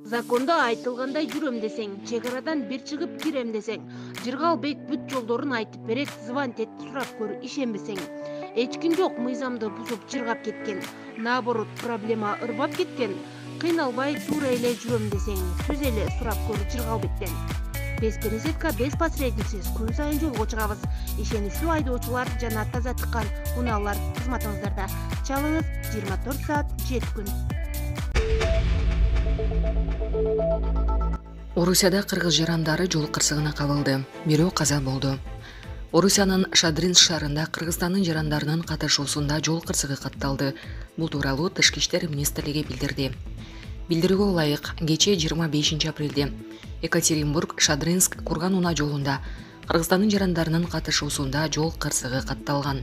Законда айтылгандай жүрөм десең, чек арадан бир чыгып кирем десең, Жыргалбек бүт жолдорун айтып берет, звонить эт, сурап көр, ишенбесең. Эч ким жок мыйзамды бузуп чыргап кеткен. Наоборот, проблема ырбап кеткен. Кыйналбай туура эле жүрөм десең, түз эле сурап көр Жыргалбектен. Без пересетка, без посредниксиз күн сайын жолго чыгабыз. Ишеничтүү айдоочулар жана таза чыккан унаалар кызматыңыздарда. Чалыңыз 24 саат 7 күн. Орусияда кыргыз жарандары жол кырсыгына кабылды. Бирөө каза болду. Орусиянын Шадринск шаарында Кыргызстандын жарандарынын катышуусунда жол кырсыгы катталды. Бул тууралуу Тышкы иштер министрлиги билдирди. Билдирүүгө ылайык, кечээ 25 апрелде Екатеринбург Шадринск Курган унаа жолунда Кыргызстандын жарандарынын катышуусунда жол кырсыгы катталган.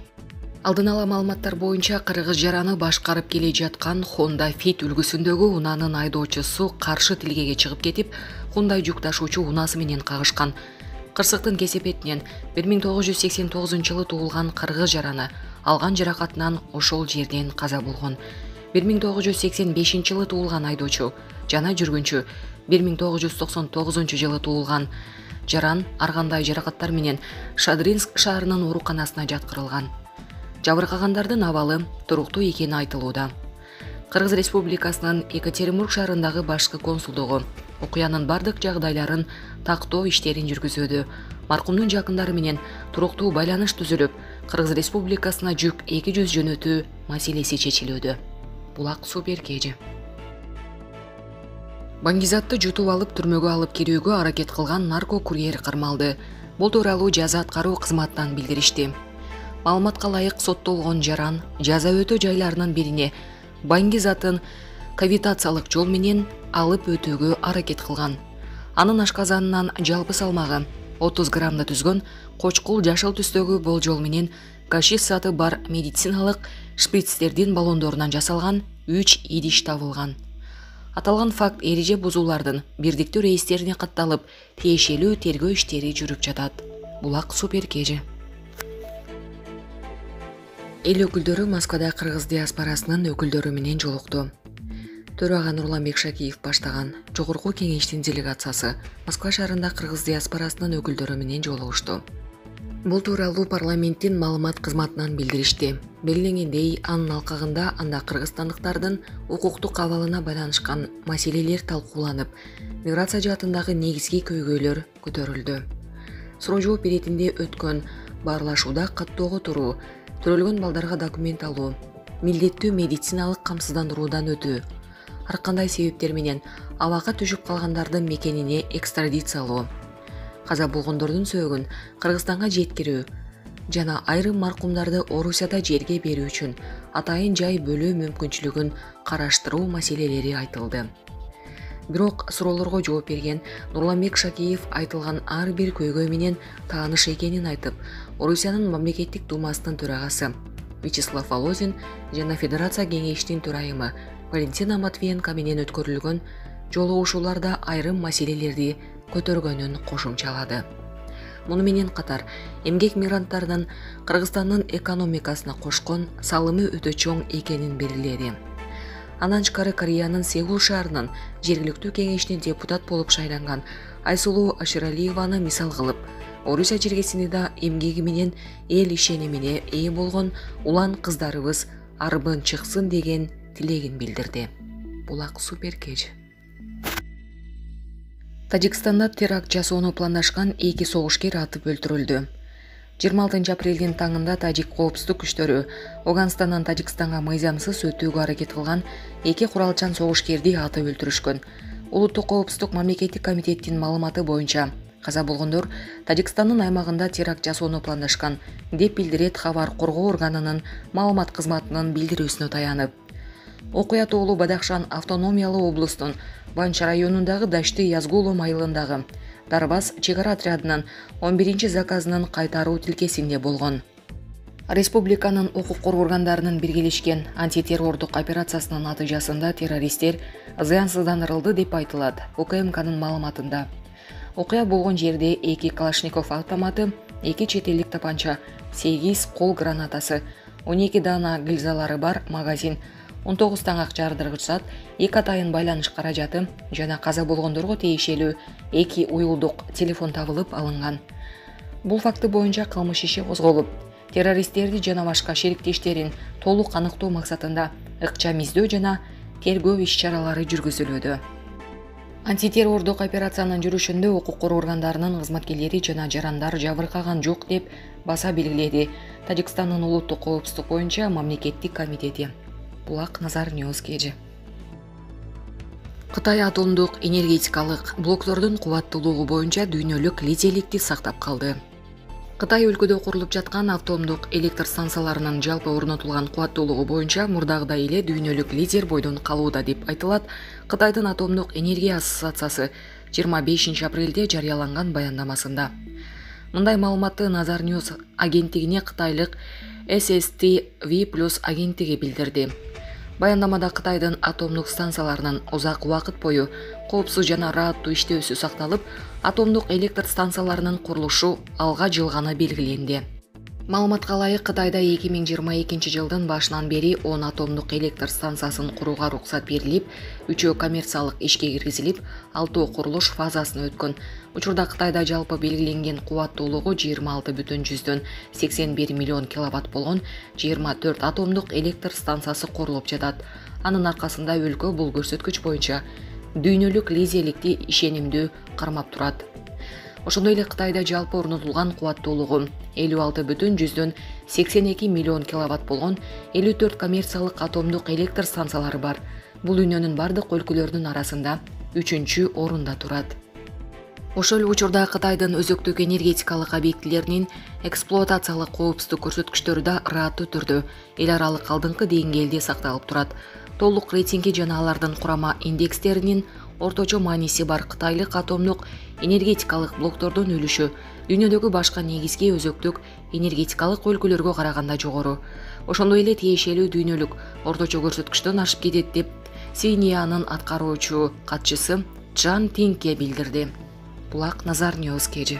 Алдын ала маалыматтар боюнча кыргыз жараны башкарып келе жаткан Honda Fit үлгүсүндөгү унаанын айдоочусу каршы тилгеге чыгып кетип, Hyundai жүк ташуучу унаасы менен кагышкан. Кырсыктын кесепетинен 1989-жылы туулган кыргыз жараны алган жаракатынан ошол жерден каза болгон. 1985-жылы туулган айдоочу жана жүргүнчү 1999-жылы туулган жаран ар кандай жаракаттар менен Шадринск шаарынын ооруканасына жаткырылган. Жабыркагандардын абалы туруктуу экени айтылууда. Кыргыз Республикасынын Екатеринбург шаарындагы башкы консулдугу окуянын бардык жагдайларын тактоо иштерин жүргүзүүдө. Маркумдун жакындары менен туруктуу байланыш түзүлүп, Кыргыз Республикасына жүк 200 жөнөтүү маселеси чечилүүдө. Булак суу беркежи. Баңгизатты жутуп алып түрмөгө алып кирүүгө аракет кылган нарко-курьер кармалды. Бул тууралуу жаза аткаруу кызматынан билдиришти. Маалыматка ылайык соттолгон жаран жаза өтөө жайларынын бирине Баңгизатын кавитациялык жол менен алып өтүүгө аракет кылган. Анын ашказанынан жалпы салмагы 30 граммды түзгөн кочкул жашыл түстөгү болжол менен гашиш заты бар медициналык шприцтердин баллондорунан жасалган 3 идиш табылган. Аталган факт эреже бузуулардын бирдиктүү рейстерине катталып, тиешелүү тергөө иштери жүрүп жатат. Булак суперкежи. Эл өкүлдөрү Москвада кыргыз диаспорасынын өкүлдөрү менен жолукту. Төрага Нурланбек Шакиев баштаган жогорку кеңештин делегациясы Москва шаарында кыргыз диаспорасынын өкүлдөрү менен жолугушту. Бул тууралуу парламенттин маалымат кызматынан билдиришти. Белгиленгендей, анын алкагында анда кыргызстандыктардын укуктук абалына байланышкан маселелер талкууланып, миграция жаатындагы негизги көйгөйлөр көтөрүлдү. Суроо жооп иретинде өткөн баарлашууда каттоого туруу, төрөлгөн балдарга документ алуу, милдеттүү медициналык камсыздандыруудан өтүү, ар кандай себептер менен абакка түшүп калгандардын мекенине экстрадициялоо, каза болгондордун сөөгүн Кыргызстанга жеткирүү жана айрым маркумдарды Орусияда жерге берүү үчүн атайын жай бөлүү мүмкүнчүлүгүн караштыруу маселелери айтылды. Бирок суроолорго жооп берген Нурланбек Шакиев айтылган ар бир көйгөй менен тааныш экенин айтып, Орусиянын мамлекеттик думасынын төрагасы Вячеслав Володин жана Федерация кеңештин төрайымы Валентина Матвиенко менен өткөрүлгөн жолугушууларда айрым маселелерди көтөргөнүн кошумчалады. Муну менен катар эмгек мигранттарынын Кыргызстандын экономикасына кошкон салымы өтө чоң экенин белгиледи. Андан тышкары Кореянын Сеул шаарынын жергиликтүү кеңешине депутат болуп шайланган Айсулуу Аширалиеваны мисал кылып, Орусия жергесинде эмгеги менен эл ишенимине ээ болгон улан кыздарыбыз арбын чыксын деген тилегин билдирди. Булак суперкеч. Тажикстанда теракт жасоону пландашкан 2 согушкер атып өлтүрүлдү. 26 апрелдин таңында тажик коопсуздук күчтөрү Афганистандан Тажикстанга мыйзамсыз өтүүгө аракет кылган 2 куралчан согушкерди атып өлтүрүшкөн. Улуттук коопсуздук мамлекеттик комитеттин маалыматы боюнча, каза болгондор Тажикстандын аймагында теракт жасоону пландашкан, деп билдирет Хабар коргоо органынын маалымат кызматынын билдирүүсүнө таянып. Окуя тоолу Бадахшан автономиялуу облустун Банч районундагы Дашты Язгулу майылындагы Дарбас чек ара отрядынын 11 заказынын кайтаруу тилкесинде болгон. Республиканын укук коргоо органдарынын биргелешкен антитеррордук операциясынын натыйжасында террористтер зыянсыздандырылды деп айтылат УКМКнын маалыматында. Окуя болгон жерде 2 Калашников автоматы, 2 чет элдик тапанча, 8 кол гранатасы, 12 дана гильзалары бар магазин, 19 таңак жардыргыч зат, эки атайын байланыш каражаты жана каза болгондорго тиешелүү 2 уюлдук телефон табылып алынган. Бул факты боюнча кылмыш иши козголуп, террористтерди жана башка шериктештерин толук аныктоо максатында ыкчам издөө жана тергөө иш-чаралары жүргүзүлүүдө. Антитеррордук операциянын жүрүшүндө укук коргоо органдарынын кызматкерлери жана жарандар жабыркаган жок деп баса белгиледи Тажикстандын улуттук коопсуздук боюнча мамлекеттик комитети. Булак Назар Ньюс KG. Кытай атомдук энергетикалык блоктордун кубаттуулугу боюнча дүйнөлүк лидерликти сактап калды. Кытай өлкөдө курулуп жаткан атомдук электр станцияларынын жалпы орнотулган кубаттуулугу боюнча мурдагыдай эле дүйнөлүк лидер бойдон калууда деп айтылат Кытайдын атомдук энергия ассоциациясы 25 апрелде жарыяланган баяндамасында. Мындай маалыматты Назар Ньюс агенттигине кытайлык SSTV+ агенттиги билдирди. Баяндамада Кытайдын атомдук станцияларынын узак убакыт бою коопсуз жана ырааттуу иштөөсү сакталып, атомдук электр станцияларынын курулушу алга жылганы белгиленди. Маалыматка ылайык, Кытайда 2022 жылдын башынан бери 10 атомдук электр станциясын курууга уруксат берилип, 3-өө коммерциялык ишке киргизилип, 6 курулуш фазасын өткөн. Учурда Кытайда жалпы белгиленген кубаттуулугу 26,81 миллион киловатт болгон 24 атомдук электр станциясы курулуп жатат. Анын аркасында өлкө бул көрсөткүч боюнча дүйнөлүк лидерликти ишенимдүү кармап турат. Ошондой эле Кытайда жалпы орнотулган кубаттуулугу 56,82 миллион киловатт болгон 54 коммерциялык атомдук электр станциялары бар. Бул дүйнөнүн бардык өлкөлөрүнүн арасында 3-чү орунда турат. Ошол эле учурда Кытайдын өзөктүк энергетикалык объектилеринин эксплуатациялык коопсуздук көрсөткүчтөрү да ырааттуу түрдө эл аралык алдыңкы деңгээлде сакталып турат. Толук рейтинги жана алардын курама индекстеринин орточо мааниси бар кытайлык атомдук энергетикалык блоктордун үлүшү дүйнөдөгү башка негизги өзөктүк энергетикалык өлкөлөргө караганда жогору. Ошондой эле тиешелүү дүйнөлүк орточо көрсөткүчтөн ашып кетет деп Синьянын аткаруучу катчысы Чжан Тиңке билдирди. Булак Назар Ньюс KG.